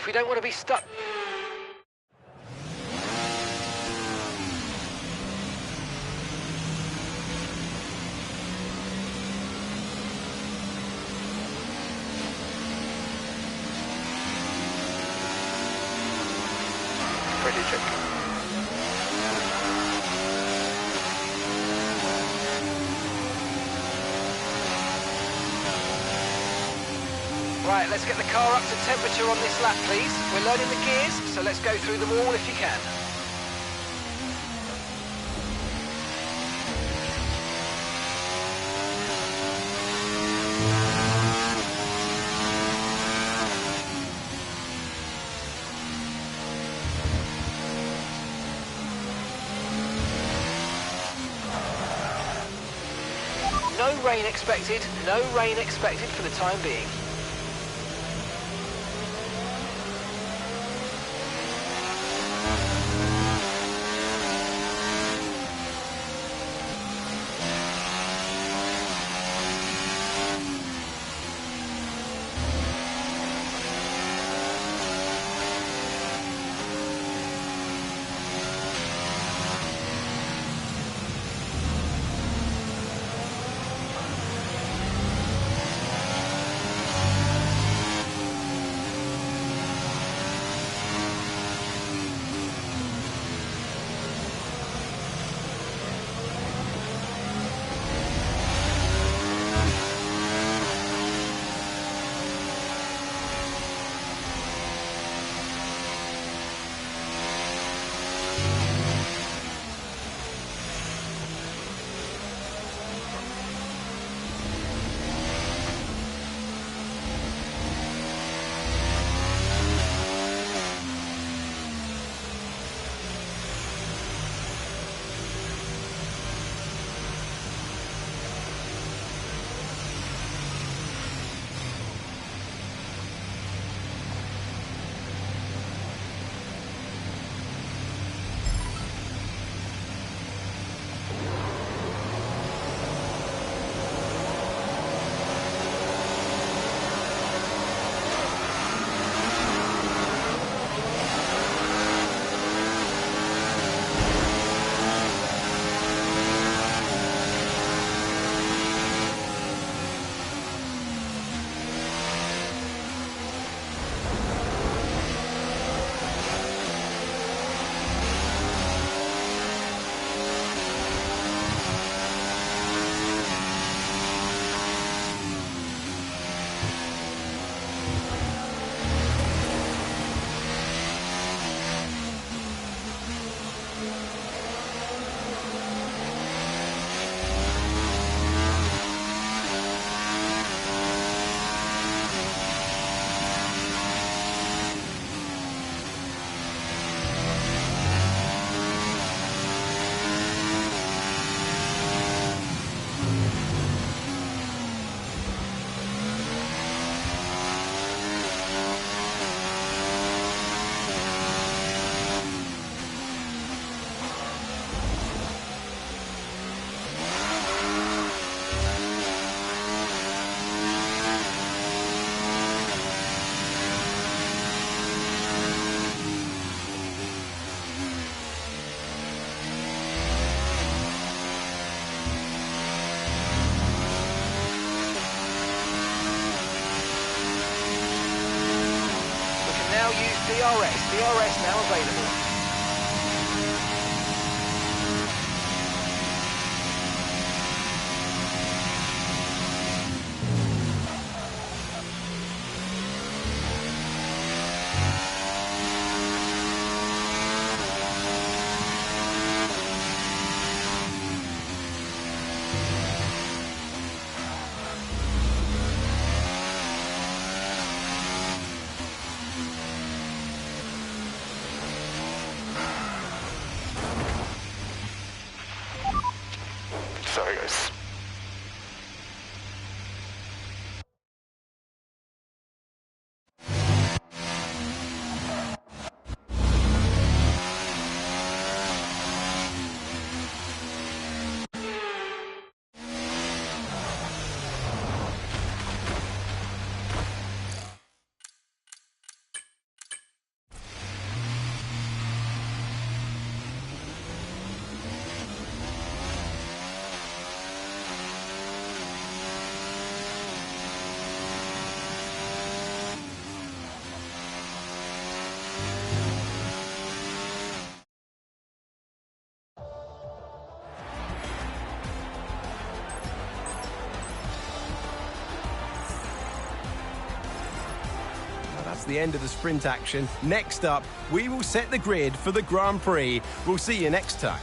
if we don't want to be stuck. Ready, check. Right, let's get the car up to temperature on this lap, please. We're learning the gears, so let's go through them all if you can. No rain expected, no rain expected for the time being. DRS now available. that's the end of the sprint action. Next up, we will set the grid for the Grand Prix. We'll see you next time.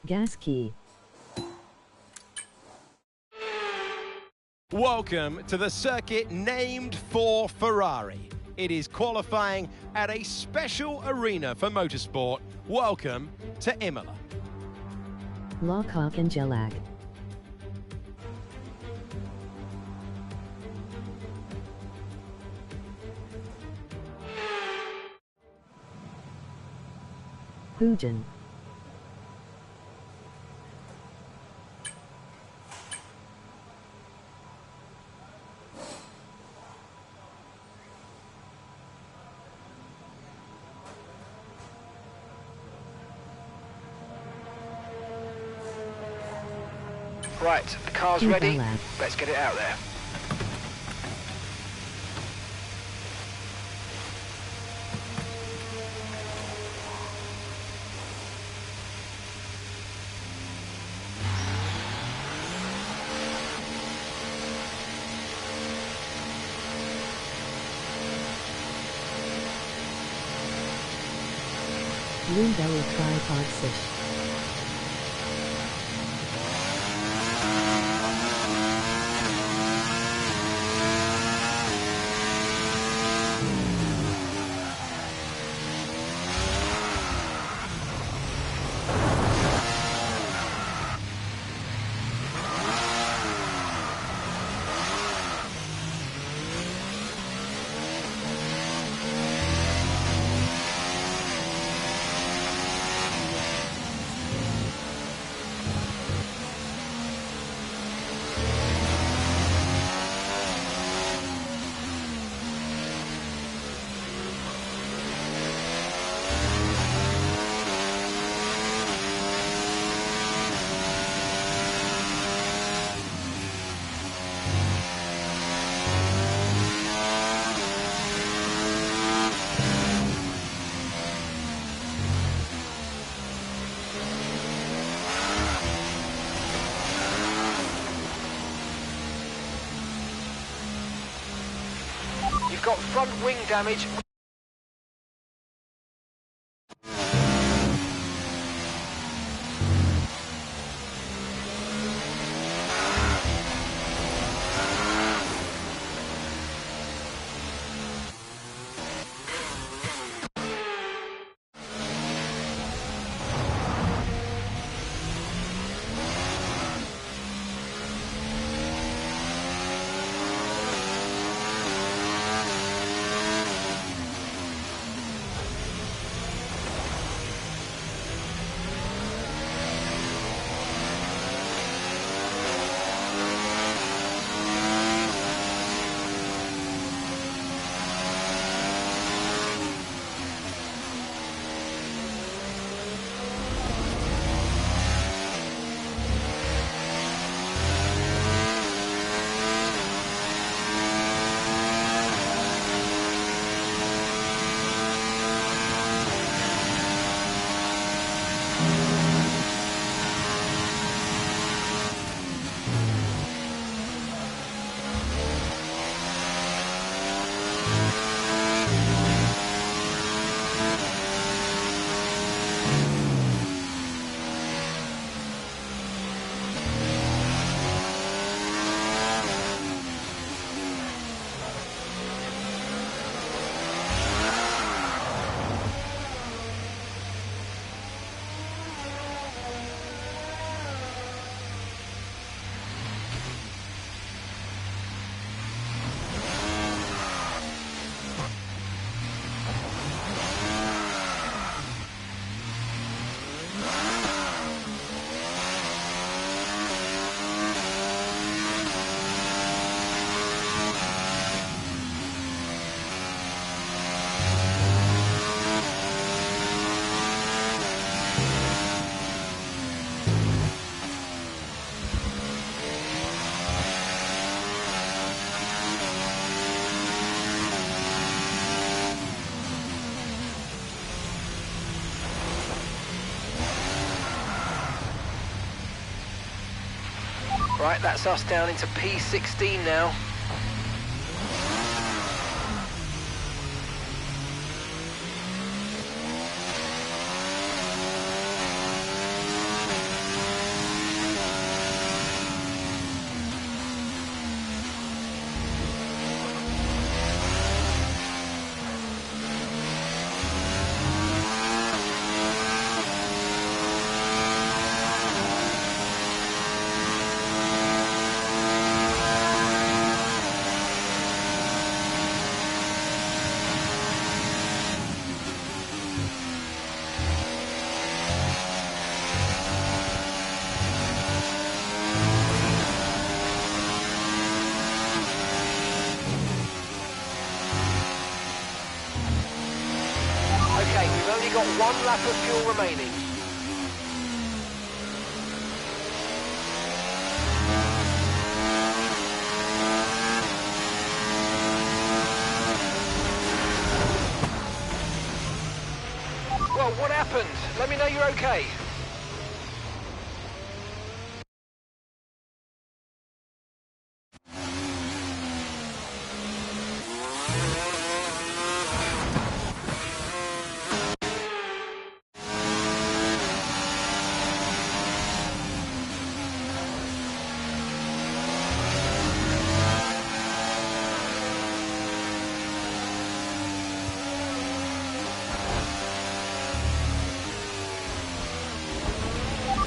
Gas key. Welcome to the circuit named for Ferrari. It is qualifying at a special arena for motorsport. Welcome to Imola. Lockhawk and Gelag. Hujan. Right, the car's ready. Let's get it out there. Balloon belly tripod fish. You've got front wing damage. Right, that's us down into P16 now. Okay, we've only got 1 lap of fuel remaining. Well, what happened? Let me know you're okay.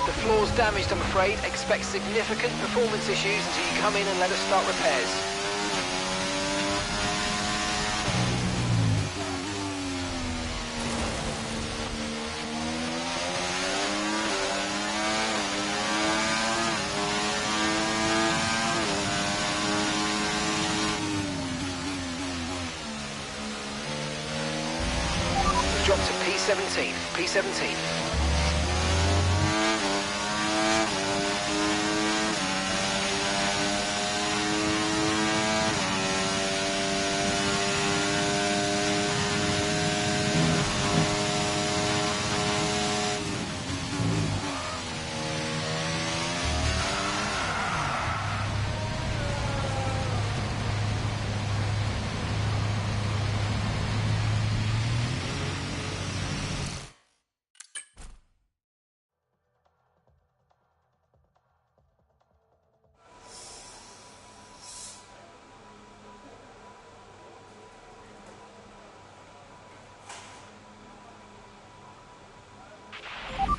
The floor's damaged, I'm afraid. Expect significant performance issues until you come in and let us start repairs. Drop to P17. P17.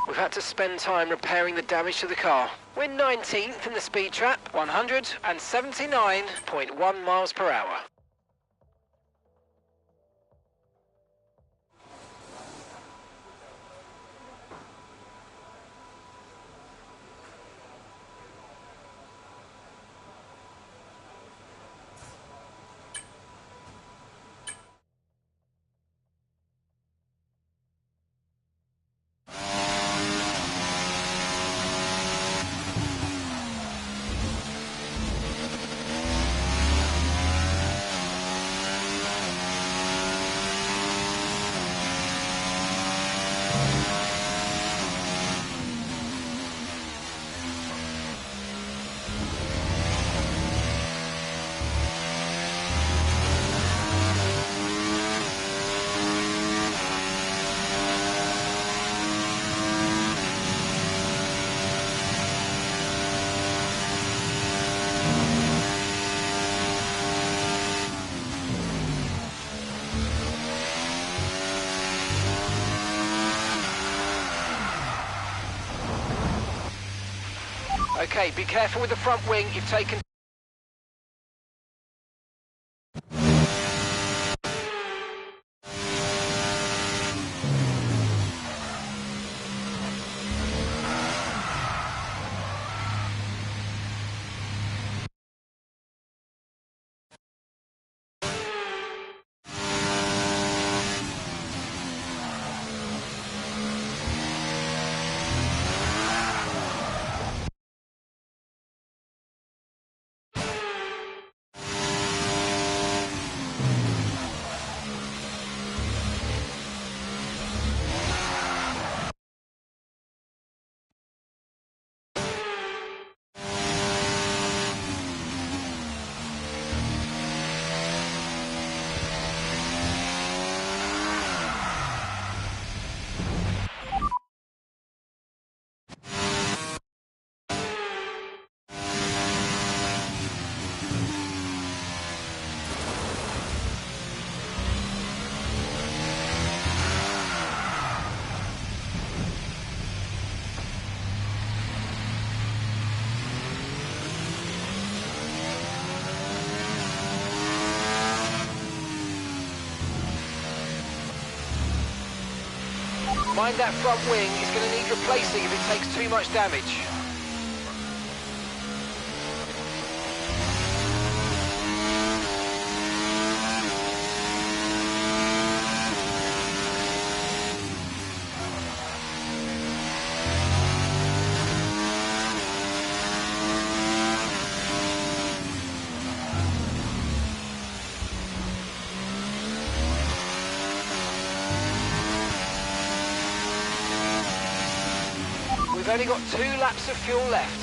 We've had to spend time repairing the damage to the car. We're 19th in the speed trap, 179.1 miles per hour. Okay, be careful with the front wing. You've taken Mind that front wing, it's going to need replacing if it takes too much damage. We've only got 2 laps of fuel left.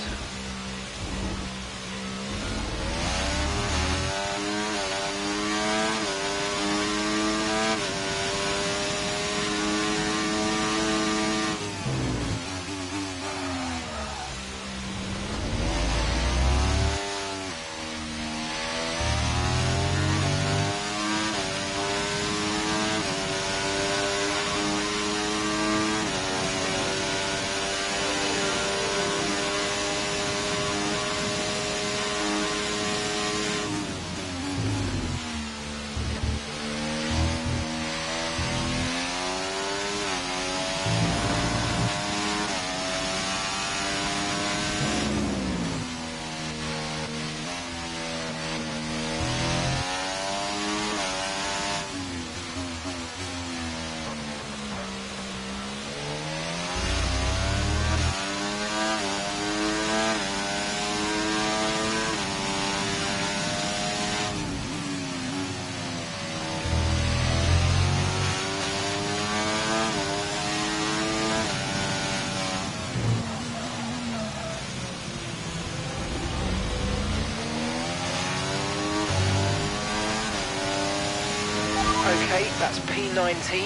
Okay, that's P19.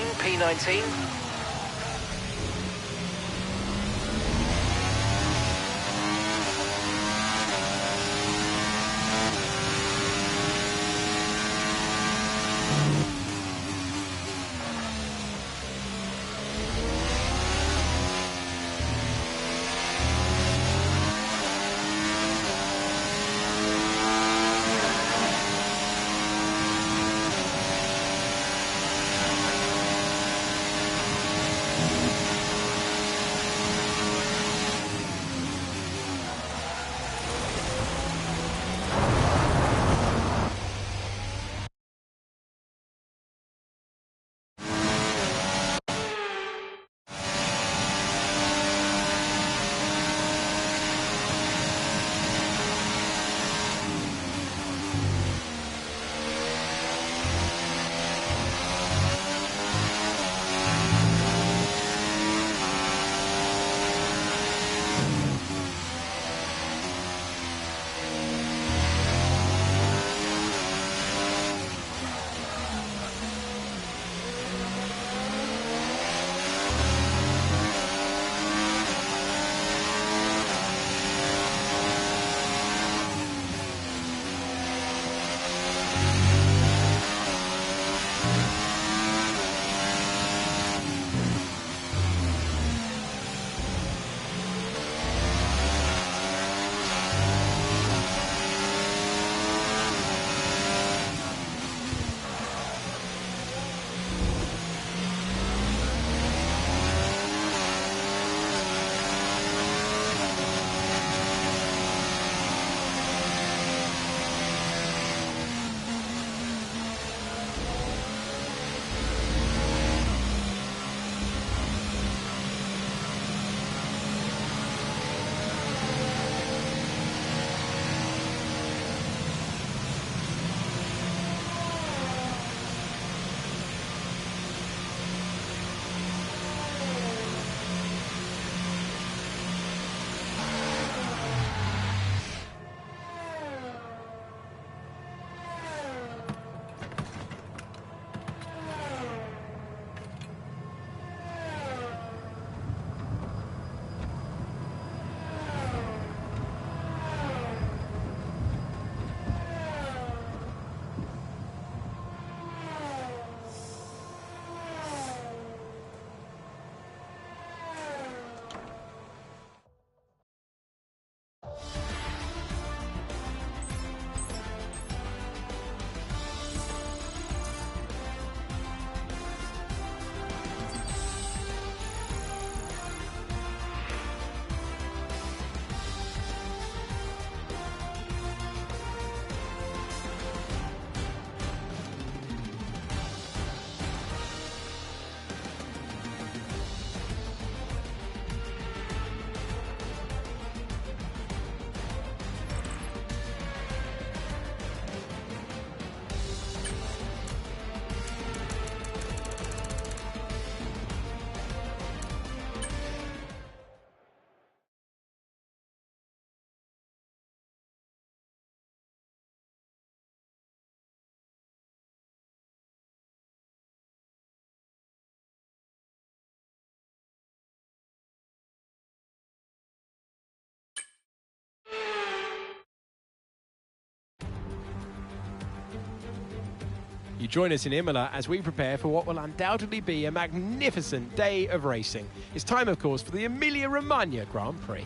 You join us in Imola as we prepare for what will undoubtedly be a magnificent day of racing. It's time, of course, for the Emilia-Romagna Grand Prix.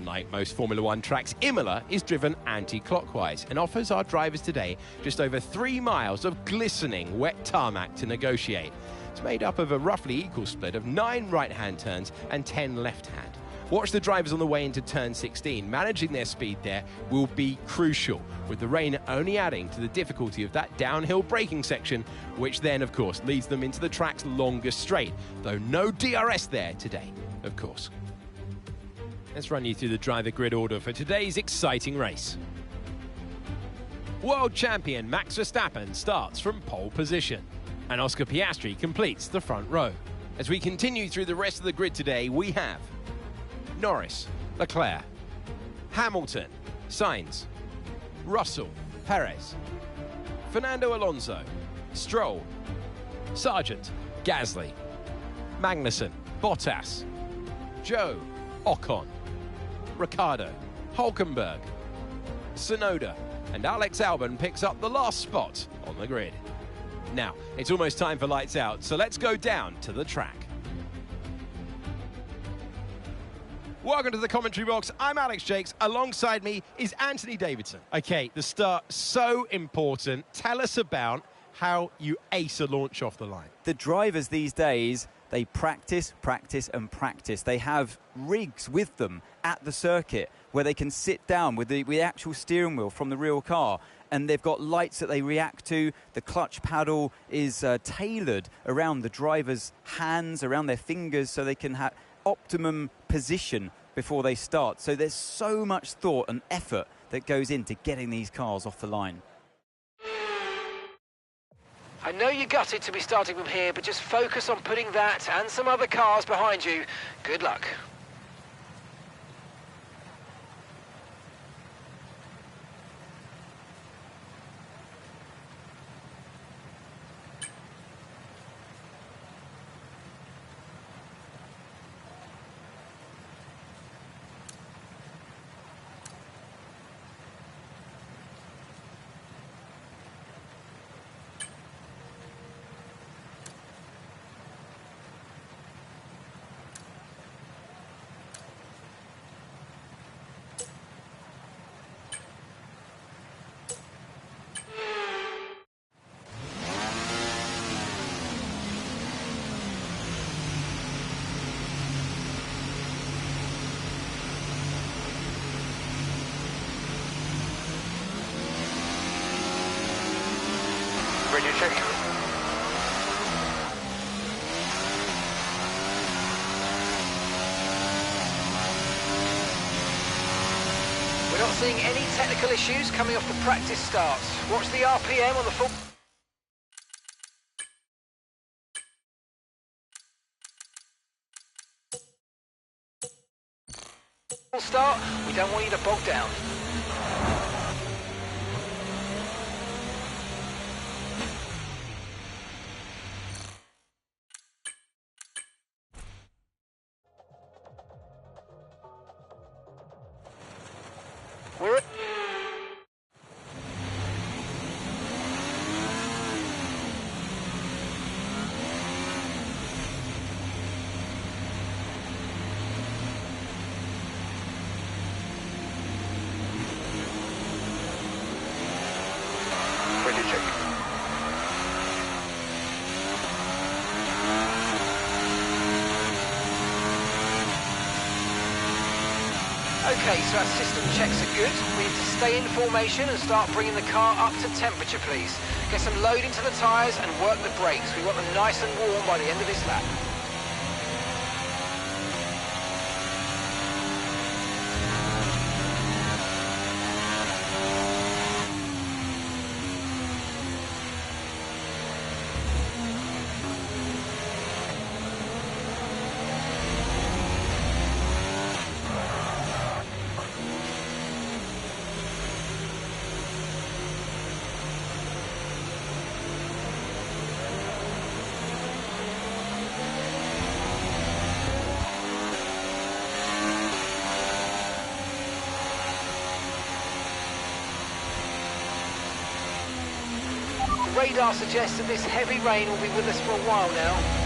Like most Formula One tracks, Imola is driven anti-clockwise and offers our drivers today just over 3 miles of glistening wet tarmac to negotiate. It's made up of a roughly equal split of 9 right-hand turns and 10 left-hand. Watch the drivers on the way into turn 16. Managing their speed there will be crucial, with the rain only adding to the difficulty of that downhill braking section, which then, of course, leads them into the track's longest straight, though no DRS there today, of course. Let's run you through the driver grid order for today's exciting race. World champion Max Verstappen starts from pole position, and Oscar Piastri completes the front row. As we continue through the rest of the grid today, we have Norris, Leclerc, Hamilton, Sainz, Russell, Perez, Fernando Alonso, Stroll, Sargent, Gasly, Magnussen, Bottas, Joe, Ocon, Ricciardo, Hülkenberg, Tsunoda, and Alex Albon picks up the last spot on the grid. Now, it's almost time for lights out, so let's go down to the track. Welcome to the commentary box. I'm Alex Jakes. Alongside me is Anthony Davidson. Okay, the start, so important. Tell us about how you ace a launch off the line. The drivers these days, they practice, practice and practice. They have rigs with them at the circuit where they can sit down with the actual steering wheel from the real car, and they've got lights that they react to. The clutch paddle is tailored around the driver's hands, around their fingers, so they can have optimum position before they start. So there's so much thought and effort that goes into getting these cars off the line. I know you're gutted to be starting from here, but just focus on putting that and some other cars behind you. Good luck. Radio check. We're not seeing any technical issues coming off the practice starts. Watch the RPM on the full start. We don't want you to bog down. We're at radio check. Okay, so our system checks are good. We need to stay in formation and start bringing the car up to temperature, please. Get some load into the tyres and work the brakes. We want them nice and warm by the end of this lap. Radar suggests that this heavy rain will be with us for a while now.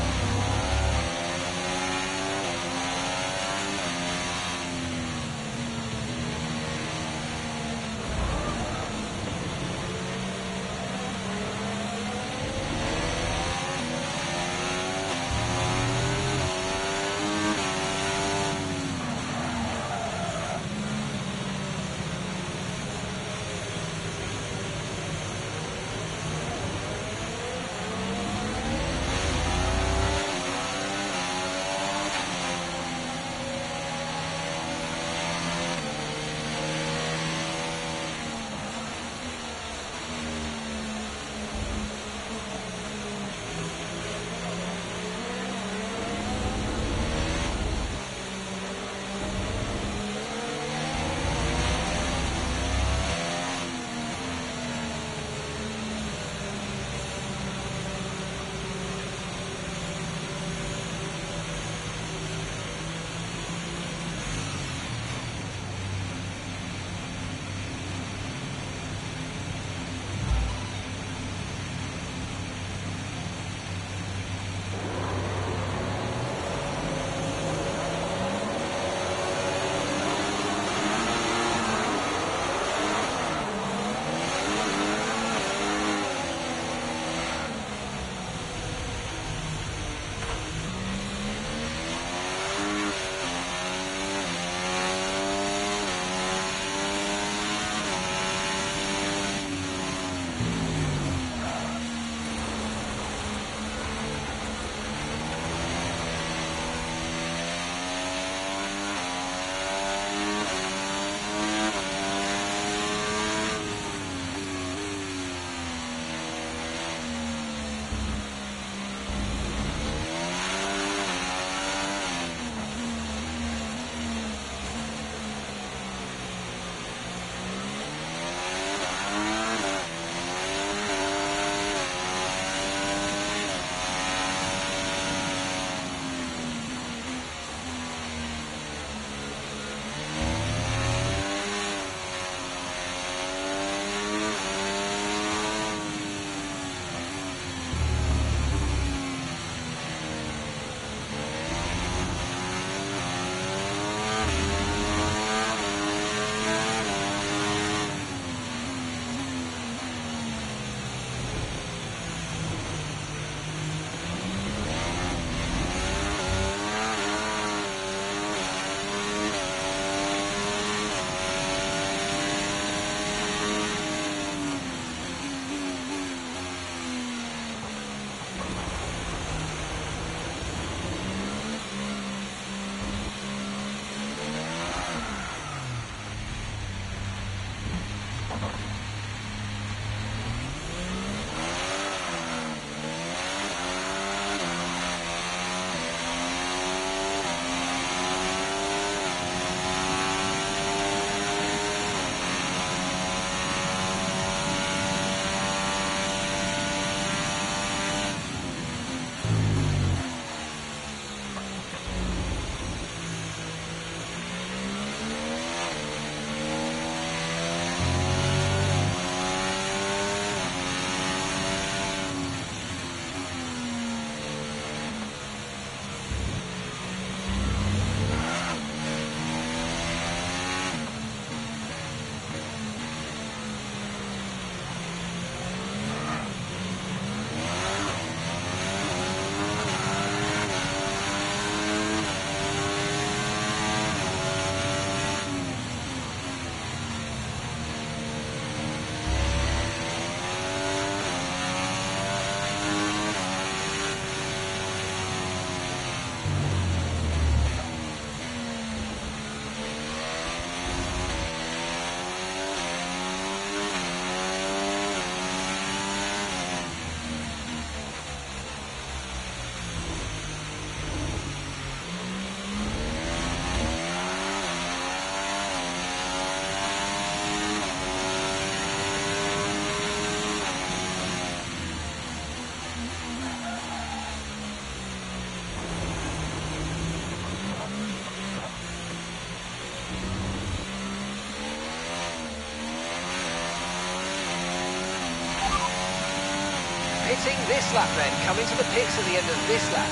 pitting this lap then. Come into the pits at the end of this lap.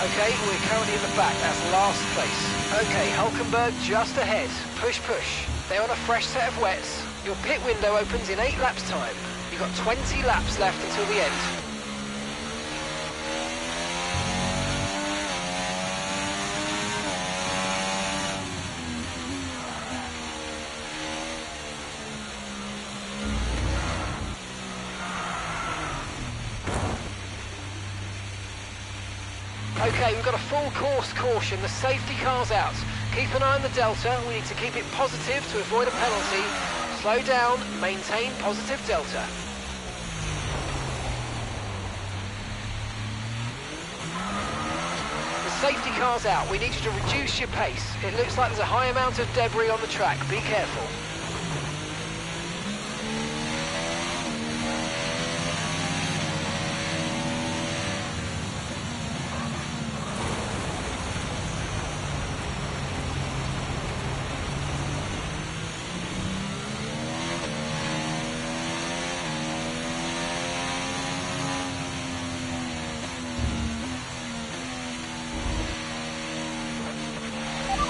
Okay, we're currently in the back, that's last place. Okay, Hulkenberg just ahead. Push, push. They're on a fresh set of wets. Your pit window opens in 8 laps time. You've got 20 laps left until the end. Okay, we've got a full course caution. The safety car's out. Keep an eye on the delta. We need to keep it positive to avoid a penalty. Slow down, maintain positive delta. The safety car's out. We need you to reduce your pace. It looks like there's a high amount of debris on the track. Be careful.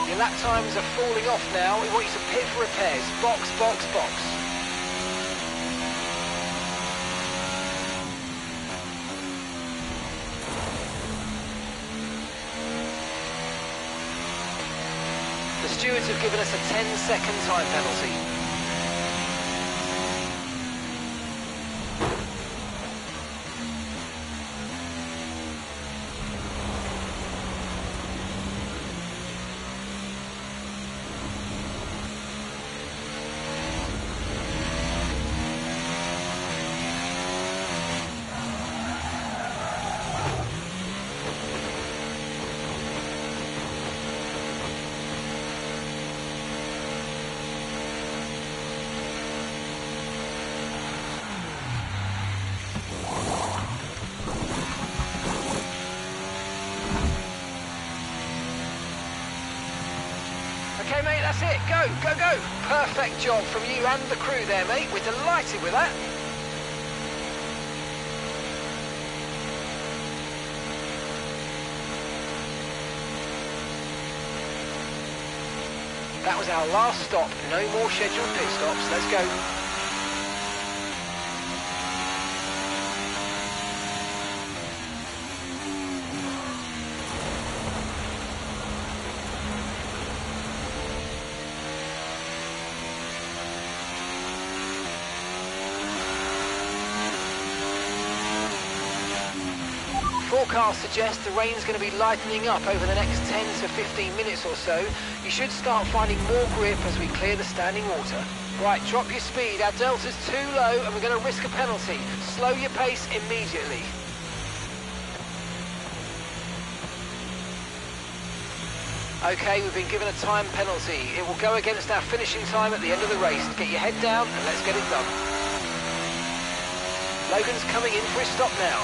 Your lap times are falling off now. We want you to pit for repairs. Box, box, box. The stewards have given us a 10-second time penalty. Okay, mate, that's it. Go, go, go. Perfect job from you and the crew there, mate. We're delighted with that. That was our last stop. No more scheduled pit stops. Let's go. Forecasts suggest the rain's going to be lightening up over the next 10 to 15 minutes or so. You should start finding more grip as we clear the standing water. Right, drop your speed. Our delta's too low and we're going to risk a penalty. Slow your pace immediately. Okay, we've been given a time penalty. It will go against our finishing time at the end of the race. Get your head down and let's get it done. Logan's coming in for his stop now.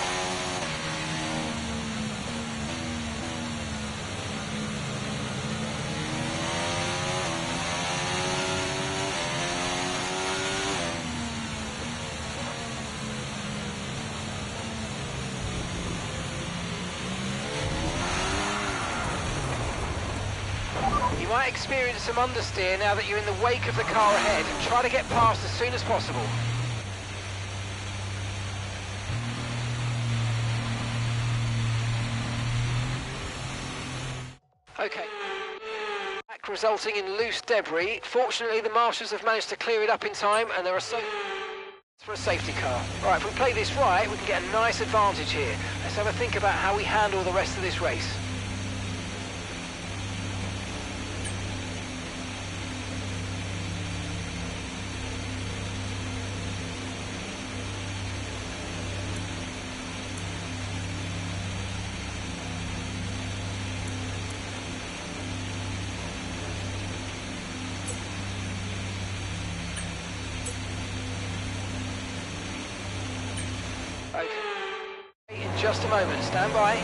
You might experience some understeer now that you're in the wake of the car ahead. Try to get past as soon as possible. Okay. Back resulting in loose debris. Fortunately, the marshals have managed to clear it up in time and there are so for a safety car. Right, if we play this right, we can get a nice advantage here. Let's have a think about how we handle the rest of this race. Okay. In just a moment, stand by.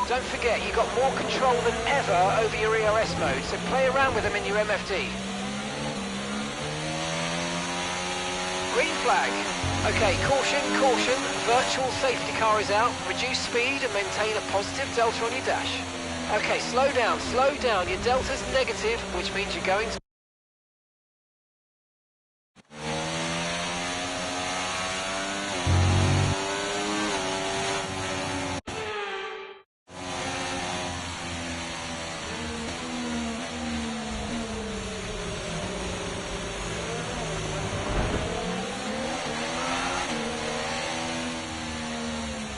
Don't forget, you've got more control than ever over your ERS mode, so play around with them in your MFD. Green flag. Okay, caution, caution. Virtual safety car is out. Reduce speed and maintain a positive delta on your dash. Okay, slow down, slow down. Your delta's negative, which means you're going to...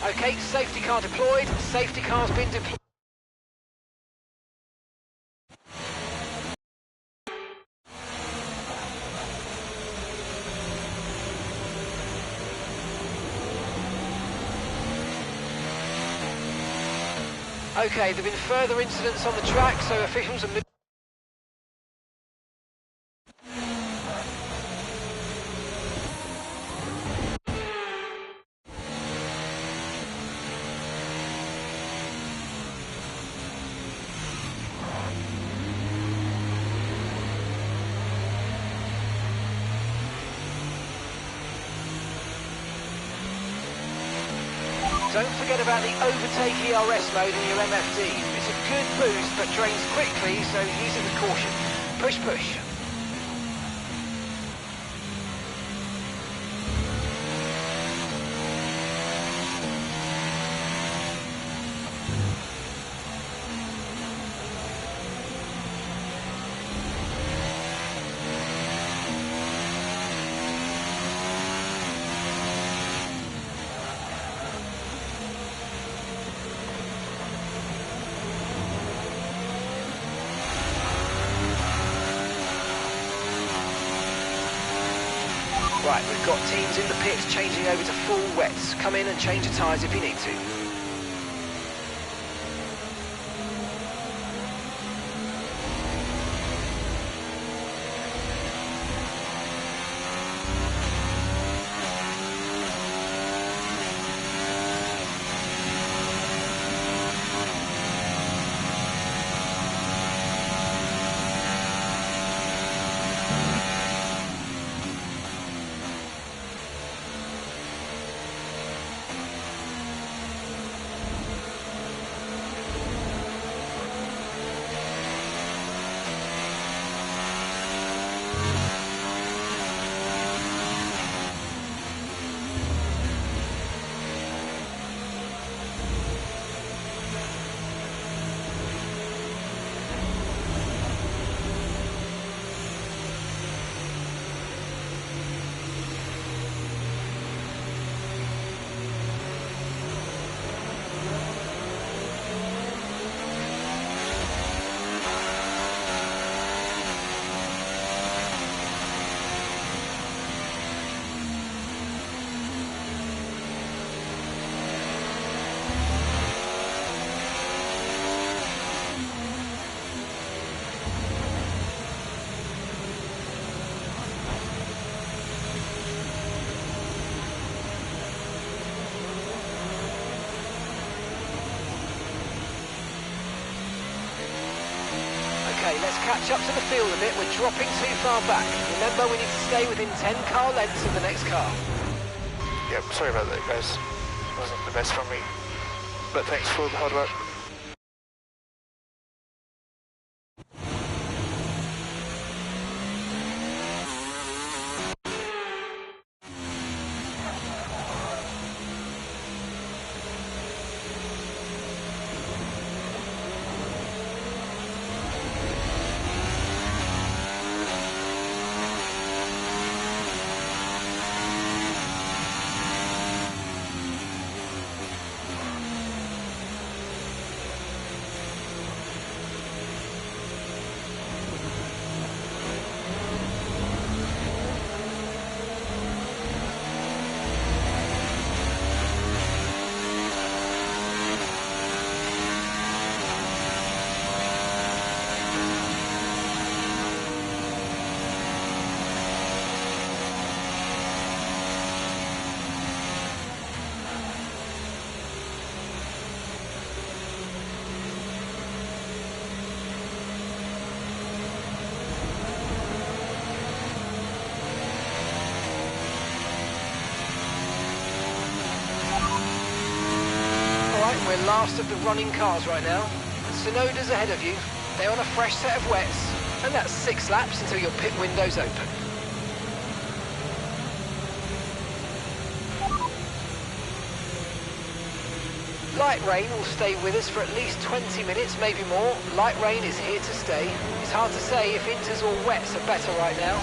Okay, safety car deployed. Safety car's been deployed. Okay, there have been further incidents on the track, so officials are... Don't forget about the overtake ERS mode in your MFD. It's a good boost, but drains quickly, so use it with caution. Push, push. Right, we've got teams in the pits changing over to full wets. Come in and change your tyres if you need to. Okay, let's catch up to the field a bit. We're dropping too far back. Remember, we need to stay within 10 car lengths of the next car. Yep, sorry about that, guys. Wasn't the best from me, but thanks for the hard work. last of the running cars right now. Sonoda's ahead of you. They're on a fresh set of wets. And that's 6 laps until your pit window's open. Light rain will stay with us for at least 20 minutes, maybe more. Light rain is here to stay. It's hard to say if inters or wets are better right now.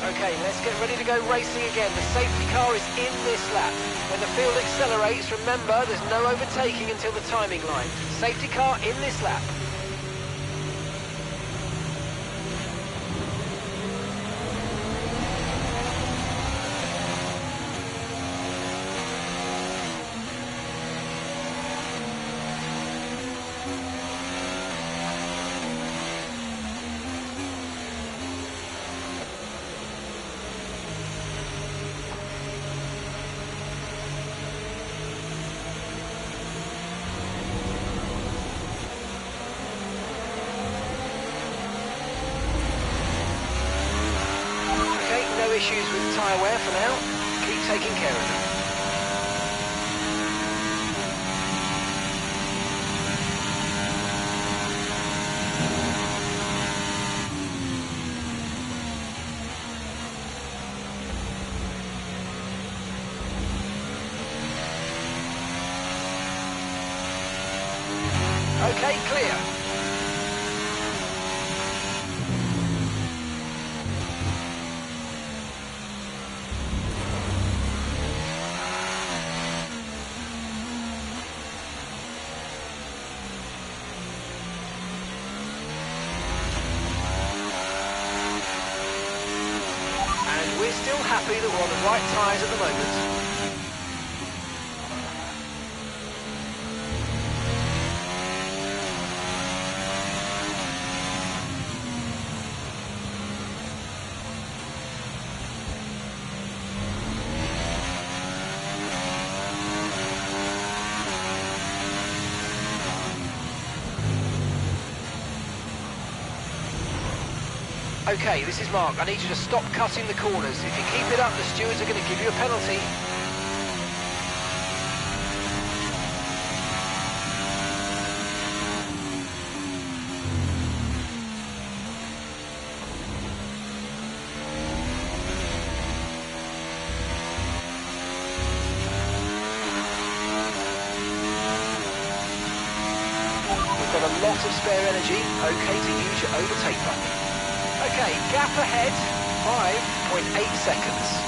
Okay, let's get ready to go racing again. The safety car is in this lap. When the field accelerates, remember there's no overtaking until the timing line. Safety car in this lap. No issues with tyre wear for now. Keep taking care of them. Okay, clear. We're still happy that we're on the right tyres at the moment. Okay, this is Mark. I need you to stop cutting the corners. If you keep it up, the stewards are going to give you a penalty. We've got a lot of spare energy. Okay to use your overtake button. Okay, gap ahead, 5.8 seconds.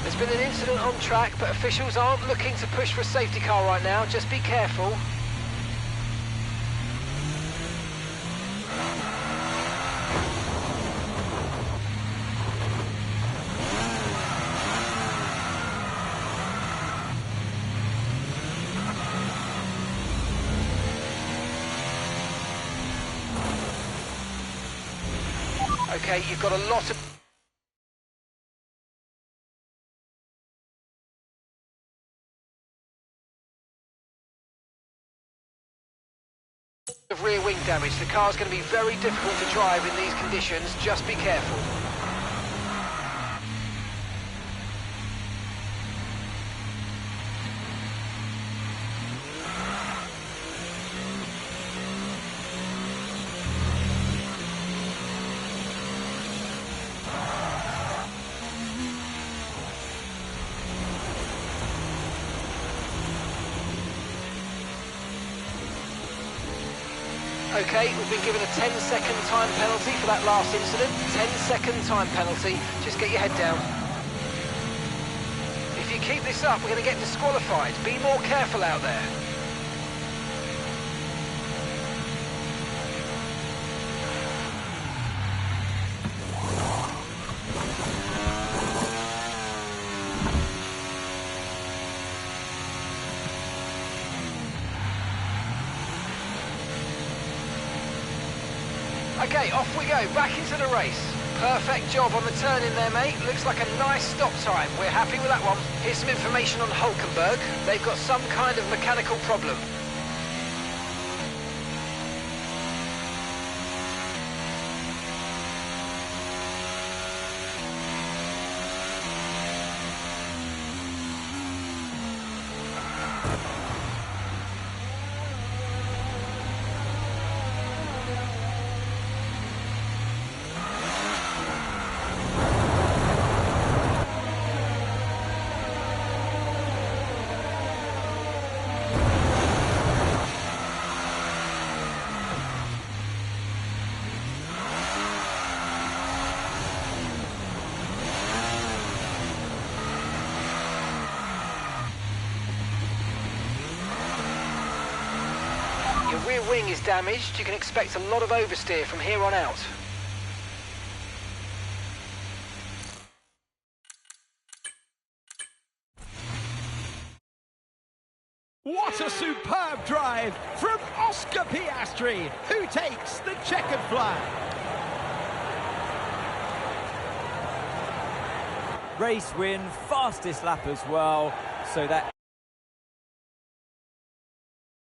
There's been an incident on track, but officials aren't looking to push for a safety car right now. Just be careful. Okay, you've got a lot of rear wing damage. The car's going to be very difficult to drive in these conditions. Just be careful. Okay, we've been given a 10-second time penalty for that last incident. 10-second time penalty. Just get your head down. If you keep this up, we're going to get disqualified. Be more careful out there. Okay, off we go, back into the race. Perfect job on the turn in there, mate. Looks like a nice stop time. We're happy with that one. Here's some information on Hulkenberg. They've got some kind of mechanical problem. Your rear wing is damaged. You can expect a lot of oversteer from here on out. What a superb drive from Oscar Piastri, who takes the checkered flag. Race win, fastest lap as well. So that